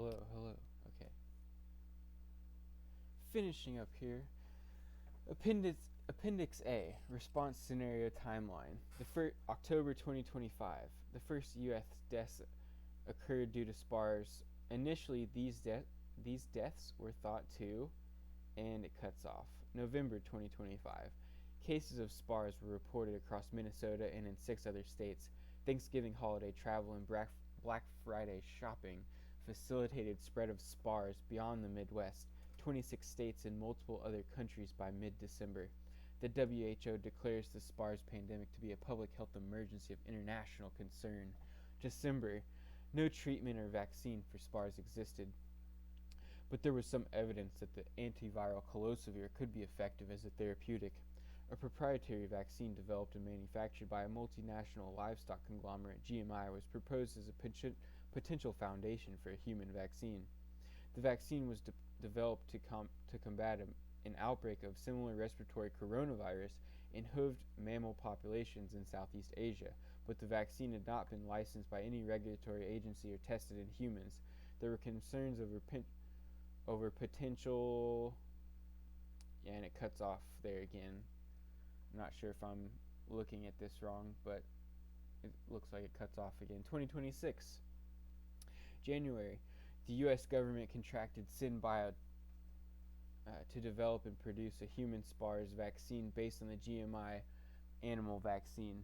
Hello. Okay. Finishing up here. Appendix A, Response Scenario Timeline. October 2025. The first U.S. deaths occurred due to SPARS. Initially, these deaths were thought to, and it cuts off. November 2025. Cases of SPARS were reported across Minnesota and in 6 other states. Thanksgiving holiday travel and Black Friday shopping facilitated spread of SPARS beyond the Midwest, 26 states and multiple other countries by mid-December. The WHO declares the SPARS pandemic to be a public health emergency of international concern. December, no treatment or vaccine for SPARS existed, but there was some evidence that the antiviral Colosovir could be effective as a therapeutic. A proprietary vaccine developed and manufactured by a multinational livestock conglomerate, GMI, was proposed as a potential foundation for a human vaccine. The vaccine was developed to combat an outbreak of similar respiratory coronavirus in hooved mammal populations in Southeast Asia, but the vaccine had not been licensed by any regulatory agency or tested in humans. There were concerns over potential... Yeah, and it cuts off there again. I'm not sure if I'm looking at this wrong, but it looks like it cuts off again. 2026. January. The U.S. government contracted SynBio to develop and produce a human SPARS vaccine based on the GMI animal vaccine.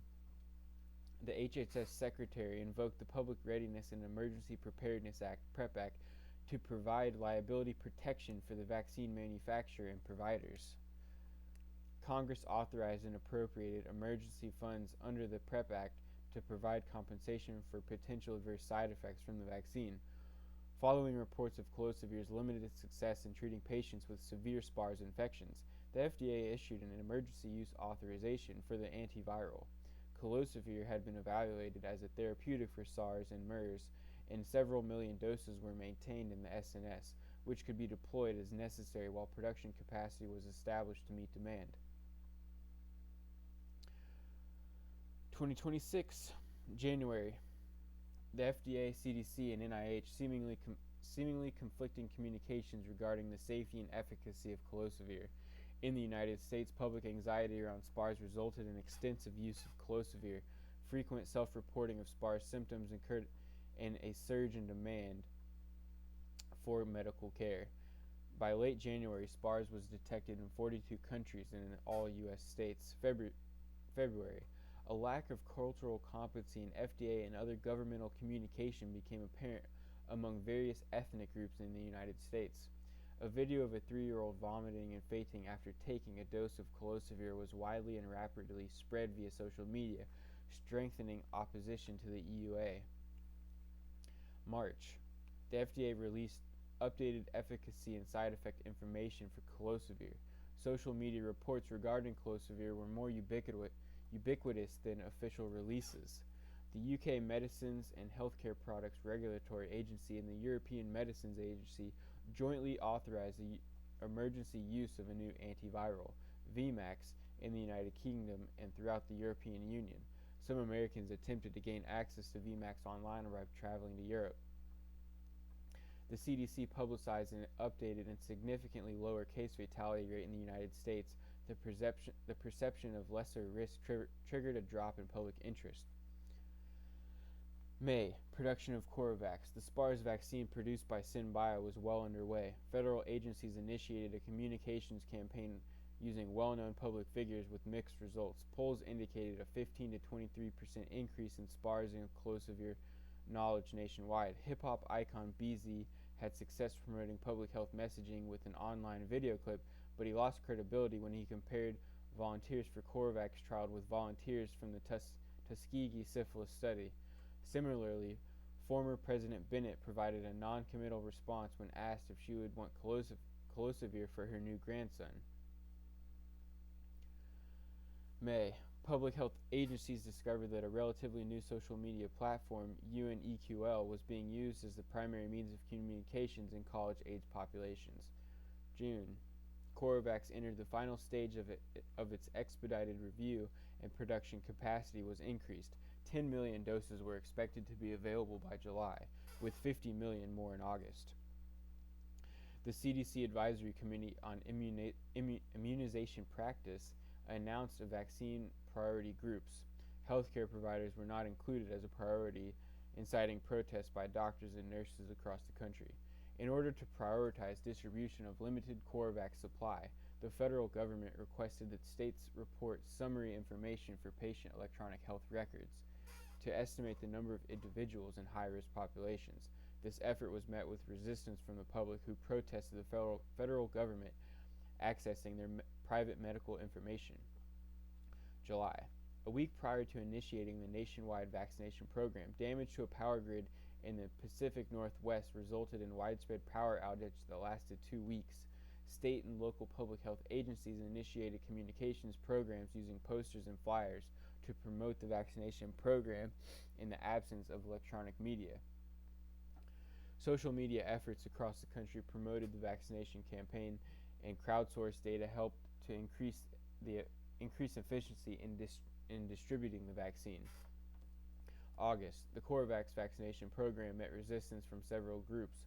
The HHS Secretary invoked the Public Readiness and Emergency Preparedness Act, PrEP Act, to provide liability protection for the vaccine manufacturer and providers. Congress authorized and appropriated emergency funds under the PrEP Act to provide compensation for potential adverse side effects from the vaccine. Following reports of Colosovir's limited success in treating patients with severe SPARS infections, the FDA issued an emergency use authorization for the antiviral. Colosovir had been evaluated as a therapeutic for SARS and MERS, and several million doses were maintained in the SNS, which could be deployed as necessary while production capacity was established to meet demand. 2026, January. The FDA, CDC, and NIH seemingly conflicting communications regarding the safety and efficacy of Colosovir. In the United States, public anxiety around SPARS resulted in extensive use of Colosovir. Frequent self-reporting of SPARS symptoms incurred in a surge in demand for medical care. By late January, SPARS was detected in 42 countries and in all U.S. states. February. A lack of cultural competency in FDA and other governmental communication became apparent among various ethnic groups in the United States. A video of a 3-year-old vomiting and fainting after taking a dose of Colosovir was widely and rapidly spread via social media, strengthening opposition to the EUA. March. The FDA released updated efficacy and side effect information for Colosovir. Social media reports regarding Colosovir were more ubiquitous than official releases. The UK Medicines and Healthcare Products Regulatory Agency and the European Medicines Agency jointly authorized the emergency use of a new antiviral, VMAX, in the United Kingdom and throughout the European Union. Some Americans attempted to gain access to VMAX online while traveling to Europe. The CDC publicized an updated and significantly lower case fatality rate in the United States. The perception of lesser risk triggered a drop in public interest. May. Production of Coravax. The SPARS vaccine produced by SynBio was well underway. Federal agencies initiated a communications campaign using well-known public figures with mixed results. Polls indicated a 15 to 23% increase in SPARS and Colosovir knowledge nationwide. Hip-hop icon BZ had success promoting public health messaging with an online video clip, but he lost credibility when he compared volunteers for Coravax trial with volunteers from the Tuskegee syphilis study. Similarly, former President Bennett provided a non-committal response when asked if she would want Colosovir for her new grandson. May. Public health agencies discovered that a relatively new social media platform, UNEQL, was being used as the primary means of communications in college-age populations. June. Coravax entered the final stage of its expedited review, and production capacity was increased. 10 million doses were expected to be available by July. with 50 million more in August. The CDC Advisory Committee on Immunization Practice announced vaccine priority groups. Healthcare providers were not included as a priority, inciting protests by doctors and nurses across the country. In order to prioritize distribution of limited CORVAX supply, the federal government requested that states report summary information for patient electronic health records to estimate the number of individuals in high-risk populations. This effort was met with resistance from the public, who protested the federal government accessing their private medical information. July. A week prior to initiating the nationwide vaccination program, damage to a power grid in the Pacific Northwest resulted in widespread power outage that lasted 2 weeks. State and local public health agencies initiated communications programs using posters and flyers to promote the vaccination program in the absence of electronic media. Social media efforts across the country promoted the vaccination campaign, and crowdsourced data helped to increase efficiency in distributing the vaccine. August. The CORVAX vaccination program met resistance from several groups: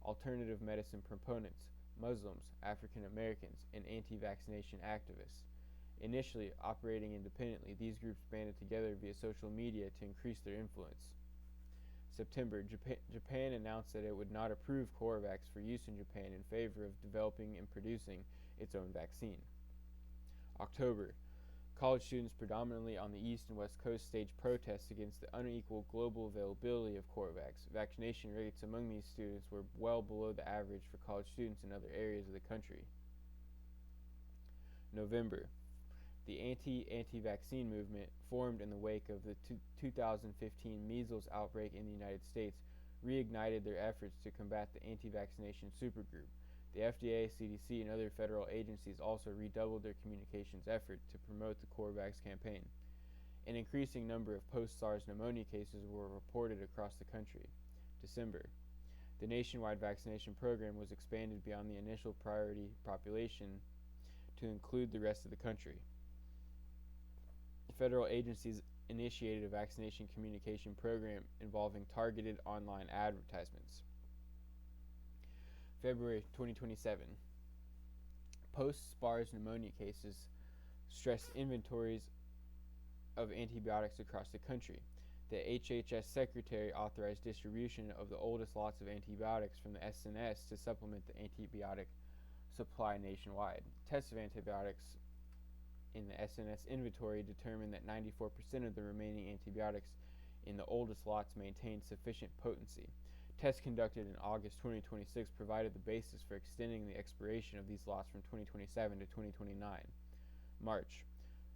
alternative medicine proponents, Muslims, African Americans, and anti-vaccination activists. Initially operating independently, these groups banded together via social media to increase their influence. September. Japan announced that it would not approve CORVAX for use in Japan in favor of developing and producing its own vaccine. October. College students predominantly on the East and West Coast staged protests against the unequal global availability of CORVAX. Vaccination rates among these students were well below the average for college students in other areas of the country. November. The anti-vaccine movement, formed in the wake of the 2015 measles outbreak in the United States, reignited their efforts to combat the anti-vaccination supergroup. The FDA, CDC, and other federal agencies also redoubled their communications effort to promote the CORVAX campaign. An increasing number of post-SARS pneumonia cases were reported across the country. December. The nationwide vaccination program was expanded beyond the initial priority population to include the rest of the country. Federal agencies initiated a vaccination communication program involving targeted online advertisements. February 2027. Post-SPARS pneumonia cases stressed inventories of antibiotics across the country. The HHS Secretary authorized distribution of the oldest lots of antibiotics from the SNS to supplement the antibiotic supply nationwide. Tests of antibiotics in the SNS inventory determined that 94% of the remaining antibiotics in the oldest lots maintained sufficient potency. Tests conducted in August 2026 provided the basis for extending the expiration of these lots from 2027 to 2029. March.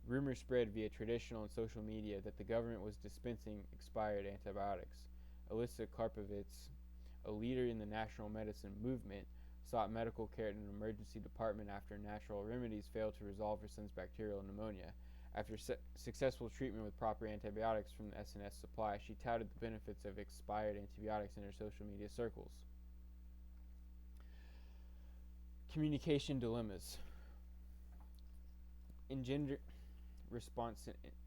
Rumors spread via traditional and social media that the government was dispensing expired antibiotics. Alyssa Karpovitz, a leader in the national medicine movement, sought medical care in an emergency department after natural remedies failed to resolve her son's bacterial pneumonia. After successful treatment with proper antibiotics from the SNS supply, she touted the benefits of expired antibiotics in her social media circles. Communication dilemmas.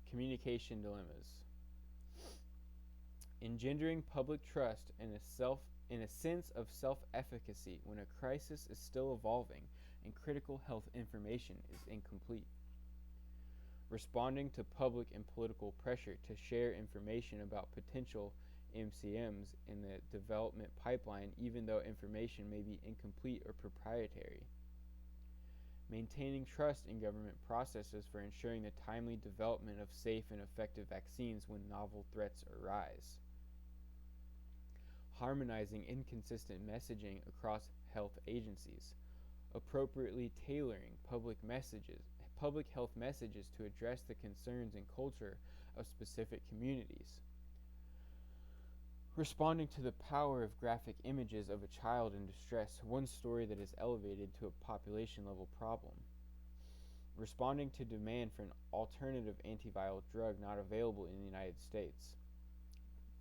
Communication dilemmas. Engendering public trust and in a sense of self-efficacy when a crisis is still evolving and critical health information is incomplete. Responding to public and political pressure to share information about potential MCMs in the development pipeline, even though information may be incomplete or proprietary. Maintaining trust in government processes for ensuring the timely development of safe and effective vaccines when novel threats arise. Harmonizing inconsistent messaging across health agencies. Appropriately tailoring public health messages to address the concerns and culture of specific communities. Responding to the power of graphic images of a child in distress, one story that is elevated to a population-level problem. Responding to demand for an alternative antiviral drug not available in the United States.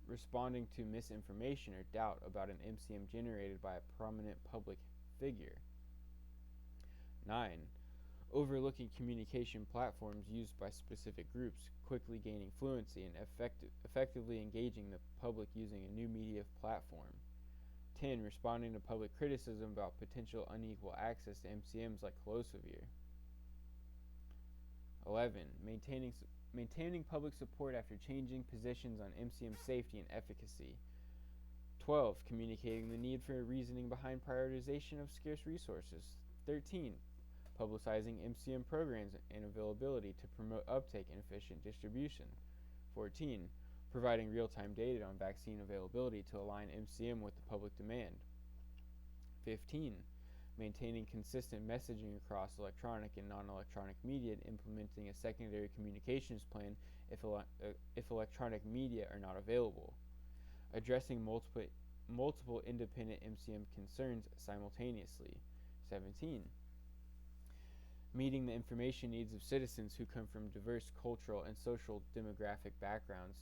Responding to misinformation or doubt about an MCM generated by a prominent public figure. 9. overlooking communication platforms used by specific groups, quickly gaining fluency, and effectively engaging the public using a new media platform. 10. Responding to public criticism about potential unequal access to MCMs like Closovere. 11. Maintaining public support after changing positions on MCM safety and efficacy. 12. Communicating the need for reasoning behind prioritization of scarce resources. 13. Publicizing MCM programs and availability to promote uptake and efficient distribution. 14. Providing real-time data on vaccine availability to align MCM with the public demand. 15. Maintaining consistent messaging across electronic and non-electronic media and implementing a secondary communications plan if electronic media are not available. Addressing multiple independent MCM concerns simultaneously. 17. Meeting the information needs of citizens who come from diverse cultural and social demographic backgrounds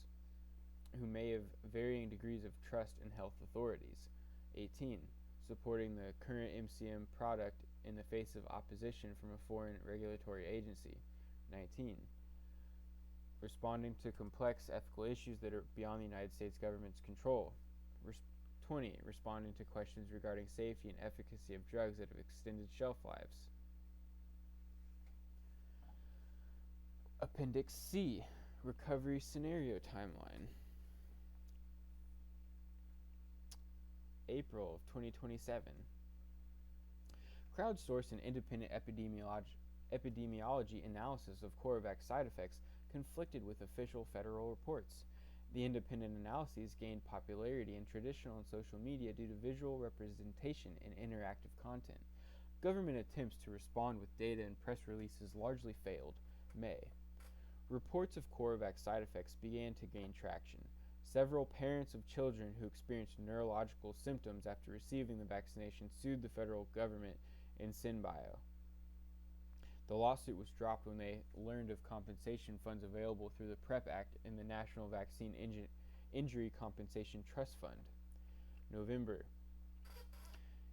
who may have varying degrees of trust in health authorities. 18. Supporting the current MCM product in the face of opposition from a foreign regulatory agency. 19. Responding to complex ethical issues that are beyond the United States government's control. 20. Responding to questions regarding safety and efficacy of drugs that have extended shelf lives. Appendix C, Recovery Scenario Timeline. April of 2027. Crowdsourced and independent epidemiology analysis of CoroVac side effects conflicted with official federal reports. The independent analyses gained popularity in traditional and social media due to visual representation and interactive content. Government attempts to respond with data and press releases largely failed. May. Reports of CoroVac side effects began to gain traction. Several parents of children who experienced neurological symptoms after receiving the vaccination sued the federal government in SynBio. The lawsuit was dropped when they learned of compensation funds available through the PrEP Act and the National Vaccine Injury Compensation Trust Fund. November.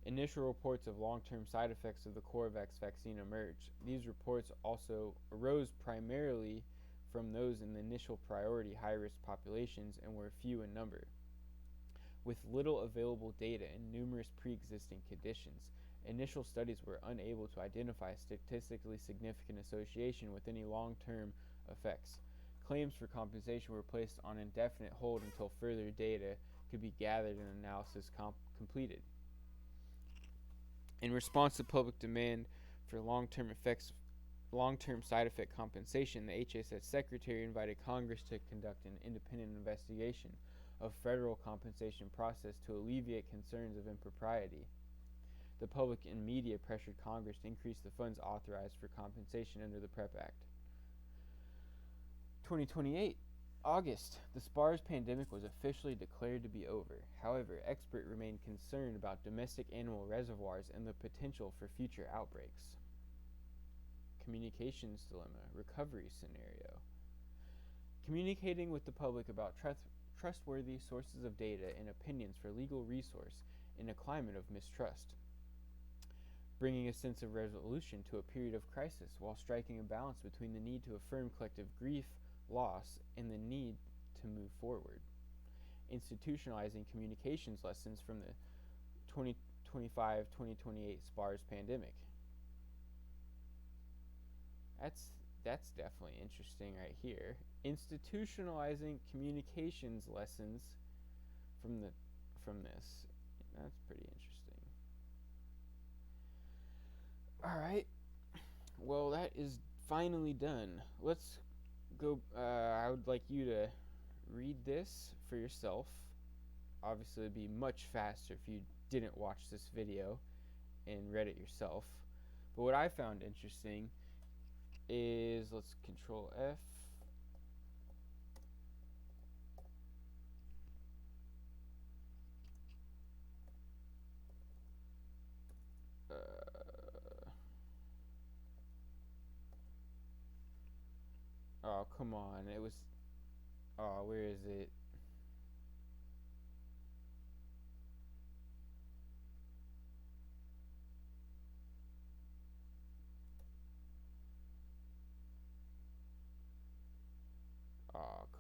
Initial reports of long-term side effects of the CoroVac vaccine emerged. These reports also arose primarily from those in the initial priority high-risk populations and were few in number. With little available data and numerous pre-existing conditions, initial studies were unable to identify a statistically significant association with any long-term effects. Claims for compensation were placed on indefinite hold until further data could be gathered and analysis completed. In response to public demand for long-term side effect compensation, the HHS Secretary invited Congress to conduct an independent investigation of federal compensation process to alleviate concerns of impropriety. The public and media pressured Congress to increase the funds authorized for compensation under the PrEP Act. 2028, August, the SPARS pandemic was officially declared to be over. However, experts remain concerned about domestic animal reservoirs and the potential for future outbreaks. Communications dilemma, recovery scenario. Communicating with the public about trustworthy sources of data and opinions for legal resource in a climate of mistrust. Bringing a sense of resolution to a period of crisis while striking a balance between the need to affirm collective grief, loss, and the need to move forward. Institutionalizing communications lessons from the 2025-2028 SPARS pandemic. That's definitely interesting right here. Institutionalizing communications lessons from this. That's pretty interesting. All right. Well, that is finally done. Let's go. I would like you to read this for yourself. Obviously, it'd be much faster if you didn't watch this video and read it yourself. But what I found interesting is, let's Control F. Oh, come on. It was... Oh, where is it?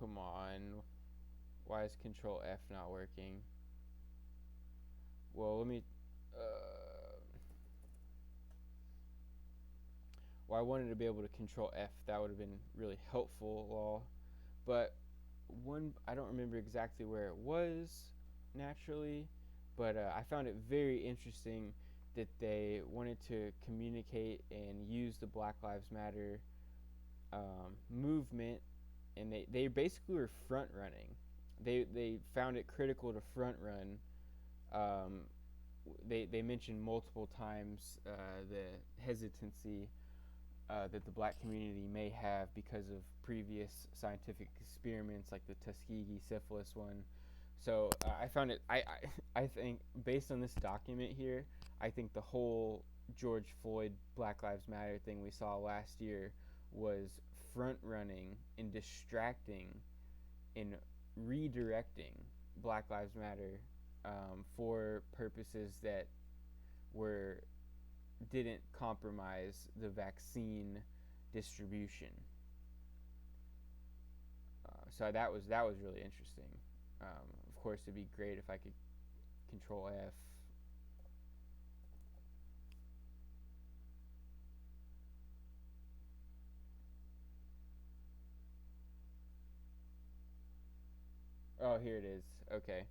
come on. Why is Control F not working? Well, let me. Well, I wanted to be able to Control F. That would have been really helpful. But I don't remember exactly where it was naturally, but I found it very interesting that they wanted to communicate and use the Black Lives Matter movement, and they basically were front running. They found it critical to front run. They mentioned multiple times the hesitancy that the black community may have because of previous scientific experiments like the Tuskegee syphilis one. So I found it. I think based on this document here, I think the whole George Floyd Black Lives Matter thing we saw last year was front running and distracting and redirecting Black Lives Matter for purposes that were didn't compromise the vaccine distribution. So that was really interesting. Of course, it'd be great if I could Control F. Oh, here it is. Okay.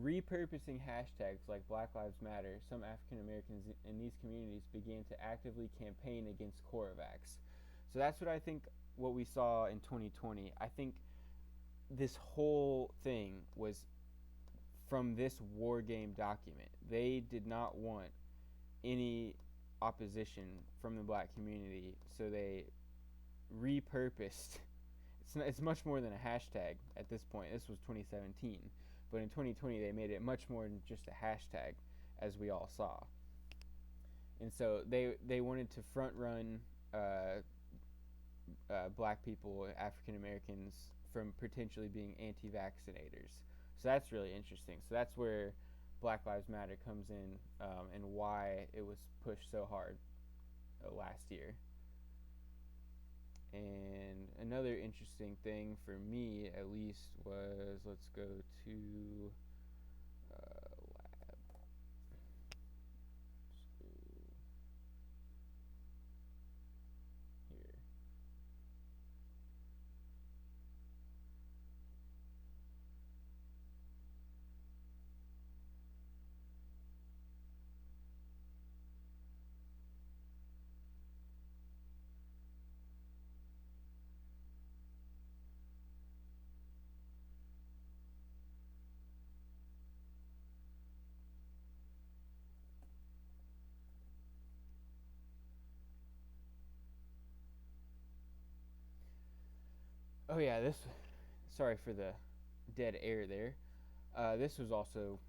Repurposing hashtags like Black Lives Matter, some African Americans in these communities began to actively campaign against Coravax. So that's what I think what we saw in 2020. I think this whole thing was from this war game document. They did not want any opposition from the black community, so they repurposed. It's much more than a hashtag at this point. This was 2017. But in 2020, they made it much more than just a hashtag, as we all saw. And so they wanted to front run black people, African Americans, from potentially being anti-vaccinators. So that's really interesting. So that's where Black Lives Matter comes in, and why it was pushed so hard last year. And another interesting thing for me, at least, was let's go to lab. Here. Oh yeah, this. Sorry for the dead air there. This was also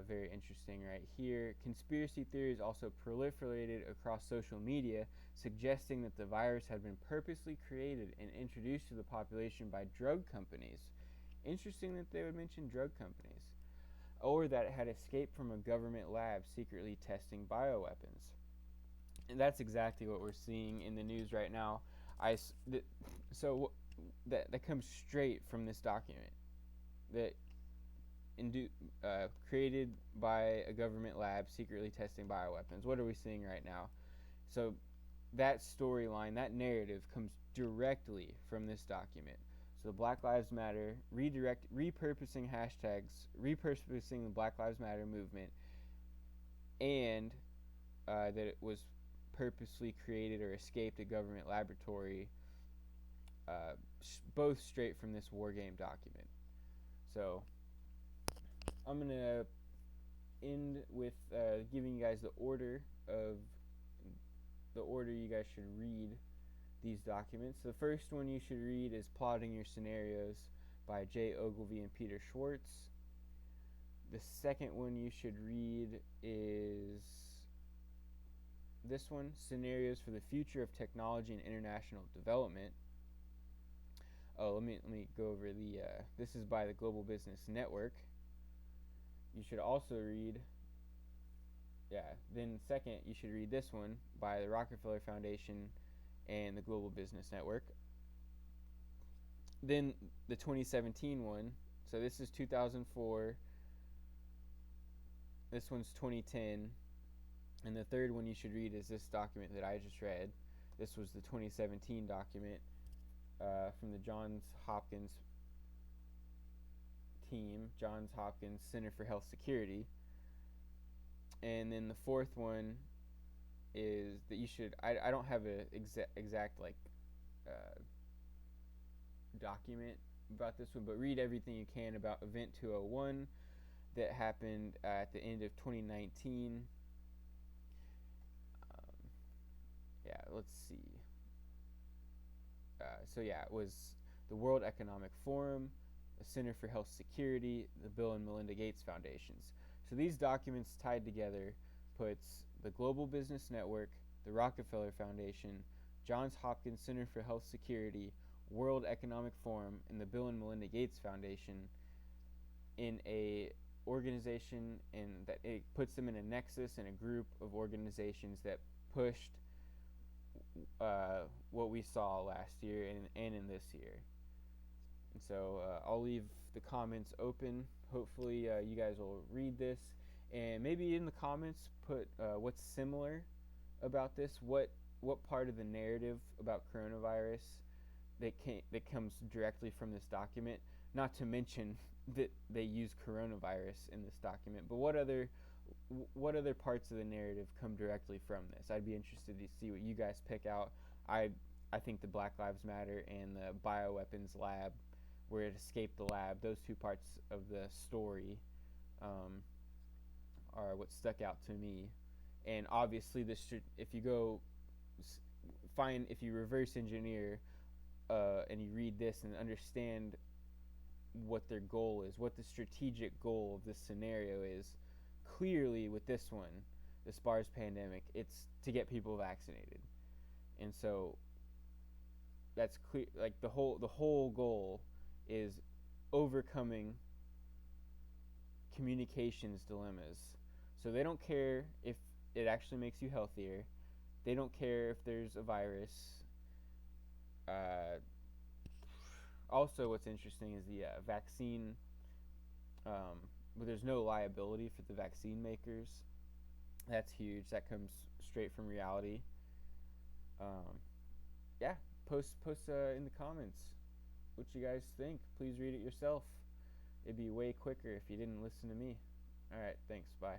very interesting right here. Conspiracy theories also proliferated across social media, suggesting that the virus had been purposely created and introduced to the population by drug companies. Interesting that they would mention drug companies. Or that it had escaped from a government lab secretly testing bioweapons. And that's exactly what we're seeing in the news right now. So that comes straight from this document. That created by a government lab secretly testing bioweapons. What are we seeing right now? So that storyline, that narrative comes directly from this document. So Black Lives Matter, repurposing hashtags, repurposing the Black Lives Matter movement, and that it was purposely created or escaped a government laboratory, both straight from this war game document. So I'm going to end with giving you guys the order you guys should read these documents. The first one you should read is Plotting Your Scenarios by Jay Ogilvy and Peter Schwartz. The second one you should read is this one, Scenarios for the Future of Technology and International Development. Oh, let me go over this is by the Global Business Network. You should also read, then second, you should read this one by the Rockefeller Foundation and the Global Business Network. Then the 2017 one. So this is 2004. This one's 2010. And the third one you should read is this document that I just read. This was the 2017 document from the Johns Hopkins team, Johns Hopkins Center for Health Security. And then the fourth one is that you should. I don't have a exact like document about this one, but read everything you can about Event 201 that happened at the end of 2019. Yeah, let's see. So yeah, it was the World Economic Forum, the Center for Health Security, the Bill and Melinda Gates Foundations. So these documents tied together puts the Global Business Network, the Rockefeller Foundation, Johns Hopkins Center for Health Security, World Economic Forum, and the Bill and Melinda Gates Foundation in a organization, and that it puts them in a nexus and a group of organizations that pushed what we saw last year and in this year. And so I'll leave the comments open. Hopefully you guys will read this, and maybe in the comments put what's similar about this. What part of the narrative about coronavirus that comes directly from this document? Not to mention that they use coronavirus in this document, but what other parts of the narrative come directly from this? I'd be interested to see what you guys pick out. I think the Black Lives Matter and the bioweapons lab, where it escaped the lab, those two parts of the story are what stuck out to me. And obviously, if you reverse engineer and you read this and understand what their goal is, what the strategic goal of this scenario is, clearly with this one, the SPARS pandemic, it's to get people vaccinated. And so that's clear. Like the whole goal is overcoming communications dilemmas. So they don't care if it actually makes you healthier. They don't care if there's a virus. Also, what's interesting is the vaccine. But there's no liability for the vaccine makers. That's huge. That comes straight from reality. Yeah, post in the comments what you guys think. Please read it yourself. It'd be way quicker if you didn't listen to me. All right, thanks. Bye.